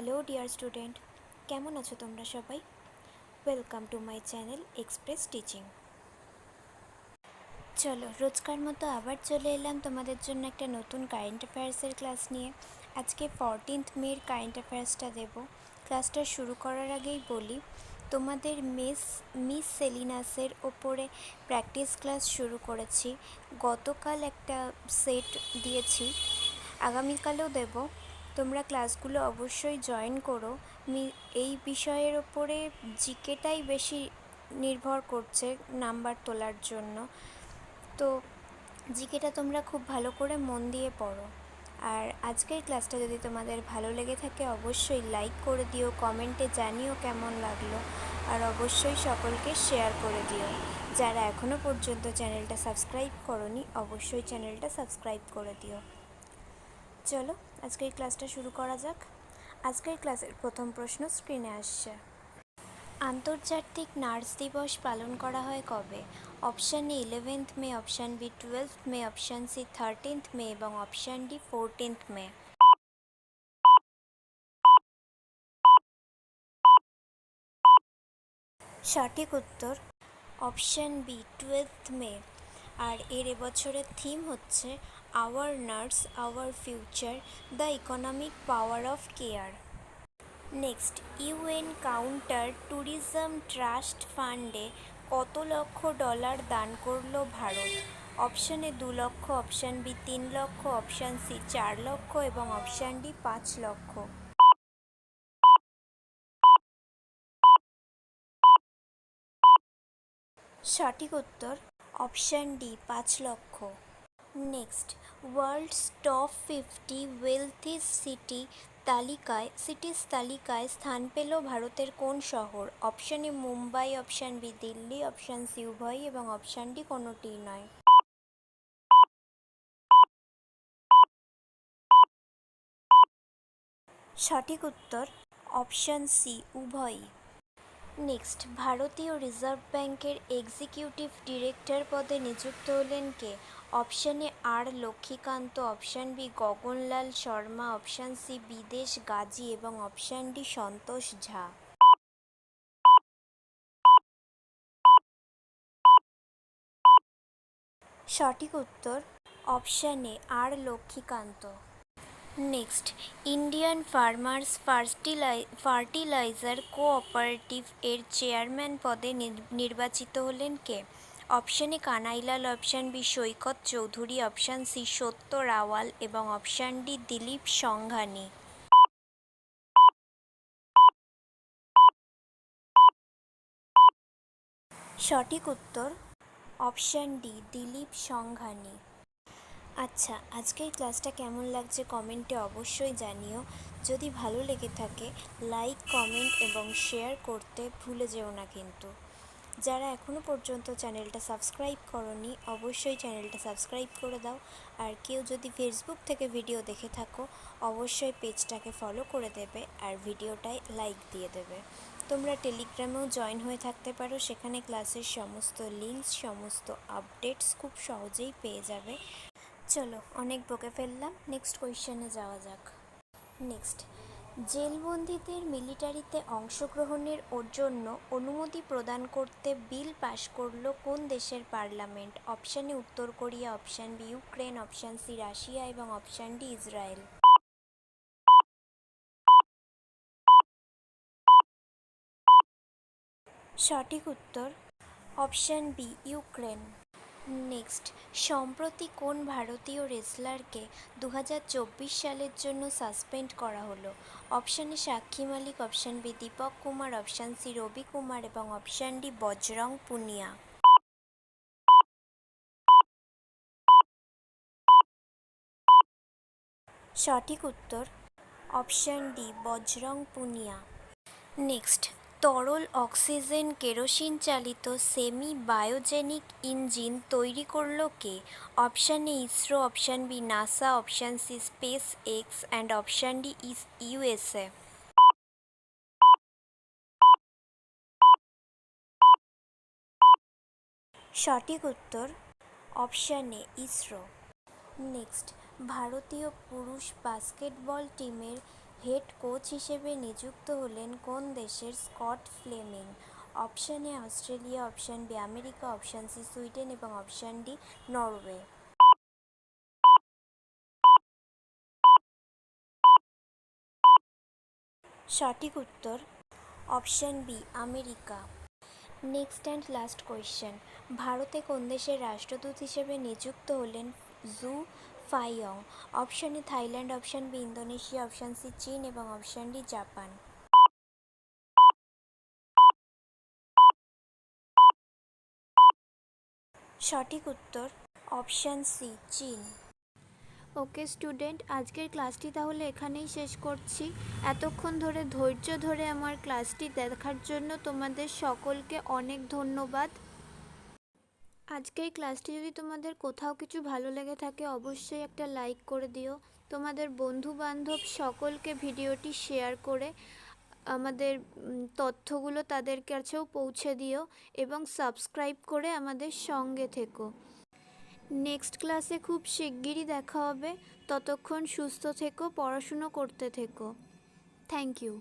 Hello dear student, কেমন আছো তোমরা সবাই? Welcome to my channel express teaching. চলো, রোজকার মতো আবার চলে এলাম তোমাদের জন্য একটা নতুন কারেন্ট অ্যাফেয়ার্সের ক্লাস নিয়ে। আজকে 14th মের কারেন্ট অ্যাফেয়ার্সটা দেব। ক্লাসটা শুরু করার আগেই বলি, তোমাদের মিস সেলিনাসের ওপরে প্র্যাকটিস ক্লাস শুরু করেছি। গতকাল একটা সেট দিয়েছি, আগামীকালও দেব। তোমরা ক্লাসগুলো অবশ্যই জয়েন করো। এই বিষয়ের ওপরে জিকেটাই বেশি নির্ভর করছে নাম্বার তোলার জন্য, তো জিকেটা তোমরা খুব ভালো করে মন দিয়ে পড়ো। আর আজকের ক্লাসটা যদি তোমাদের ভালো লেগে থাকে অবশ্যই লাইক করে দিও, কমেন্টে জানিও কেমন লাগলো, আর অবশ্যই সকলকে শেয়ার করে দিও। যারা এখনও পর্যন্ত চ্যানেলটা সাবস্ক্রাইব করোনি অবশ্যই চ্যানেলটা সাবস্ক্রাইব করে দিও। চলো আজকের ক্লাসটা শুরু করা যাক। আজকের ক্লাসের প্রথম প্রশ্ন স্ক্রিনে আসছে। আন্তর্জাতিক নার্স দিবস পালন করা হয় কবে? Option A 11th May, option B 12th May, option C 13th May এবং অপশান ডি 14th মে। সঠিক উত্তর অপশান বি 12th মে। আর এর এবছরের থিম হচ্ছে our nurses our future, the economic power of care. Next, UN counter tourism trust ফান্ডে কত লক্ষ dollar দান করলো ভারত? অপশান এ 2 লক্ষ, অপশান বি 3 লক্ষ, অপশান সি 4 লক্ষ এবং অপশান ডি 5 লক্ষ। সঠিক উত্তর option D 5 lakh. Next, world's top 50 wealthiest cities তালিকায় স্থান পেল ভারতের কোন শহর? Option A Mumbai, option B Delhi, option C উভয় এবং অপশান ডি কোনোটিই নয়। সঠিক উত্তর অপশান সি উভয়ই। নেক্সট, ভারতীয় রিজার্ভ ব্যাংকের এক্সিকিউটিভ ডিরেক্টর পদে নিযুক্ত হলেন কে? Option A R Lakshmikanth, option B Gaganlal Sharma, option C Bidesh Gazi এবং অপশান ডি সন্তোষ ঝা। সঠিক উত্তর option A R Lakshmikanth. Next, Indian farmers fertilizer cooperative এর চেয়ারম্যান পদে নির্বাচিত হলেন কে? Option A Kanailal, option B Saikat Chowdhury, option C Satya Rawal এবং অপশান ডি দিলীপ সংঘানি। সঠিক উত্তর অপশান ডি দিলীপ সংঘানি। আচ্ছা, আজকের ক্লাসটা কেমন লাগছে কমেন্টে অবশ্যই জানিও। যদি ভালো লেগে থাকে লাইক, কমেন্ট এবং শেয়ার করতে ভুলে যেও না কিন্তু। যারা এখনও পর্যন্ত চ্যানেলটা সাবস্ক্রাইব করোনি অবশ্যই চ্যানেলটা সাবস্ক্রাইব করে দাও। আর কেউ যদি ফেসবুক থেকে ভিডিও দেখে থাকো অবশ্যই পেজটাকে ফলো করে দেবে আর ভিডিওটায় লাইক দিয়ে দেবে। তোমরা টেলিগ্রামেও জয়েন হয়ে থাকতে পারো, সেখানে ক্লাসের সমস্ত লিঙ্কস, সমস্ত আপডেটস খুব সহজেই পেয়ে যাবে। চলো, অনেক বকে ফেললাম, নেক্সট কোয়েশ্চেনে যাওয়া যাক। নেক্সট, জেলবন্দীদের মিলিটারিতে অংশগ্রহণের জন্য অনুমতি প্রদান করতে বিল পাশ করলো কোন দেশের পার্লামেন্ট? অপশান এ উত্তর Korea, option B Ukraine, option C Russia এবং অপশান ডি ইসরায়েল। সঠিক উত্তর অপশান বি ইউক্রেন। নেক্সট, সম্প্রতি কোন ভারতীয় রেসলারকে 2024 সালের জন্য সাসপেন্ড করা হলো? Option A Sakshi Malik, option B Deepak Kumar, option C Ravi Kumar এবং অপশান ডি বজরং পুনিয়া। সঠিক উত্তর option D Bajrang Punia. Next, তরল অক্সিজেন কেরোসিন চালিত সেমি বায়োজেনিক ইঞ্জিন তৈরি করলো কে? Option A ISRO, option B NASA, option C SpaceX and option D USA. সঠিক উত্তর অপশান এ ইসরো। নেক্সট, ভারতীয় পুরুষ বাস্কেটবল টিমের হেড কোচ হিসেবে নিযুক্ত হলেন কোন দেশের Scott Fleming? Option A Australia, option B America, option C Sweden এবং অপশান ডি নরওয়ে। সঠিক উত্তর option B America. Next and last question, ভারতে কোন দেশের রাষ্ট্রদূত হিসেবে নিযুক্ত হলেন Xu Feihong? Option A Thailand, option B Indonesia, option C চীন এবং অপশান ডি জাপান। সঠিক উত্তর অপশান সি চীন। ওকে স্টুডেন্ট, আজকের ক্লাসটি তাহলে এখানেই শেষ করছি। এতক্ষণ ধরে ধৈর্য ধরে আমার ক্লাসটি দেখার জন্য তোমাদের সকলকে অনেক ধন্যবাদ। আজকের ক্লাসটি যদি তোমাদের কোথাও কিছু ভালো লেগে থাকে অবশ্যই একটা লাইক করে দিও। তোমাদের বন্ধু বান্ধব সকলকে ভিডিওটি শেয়ার করে আমাদের তথ্যগুলো তাদের কাছেও পৌঁছে দিও এবং সাবস্ক্রাইব করে আমাদের সঙ্গে থেকো। নেক্সট ক্লাসে খুব শিগগিরই দেখা হবে। ততক্ষণ সুস্থ থেকো, পড়াশুনো করতে থেকো। Thank you.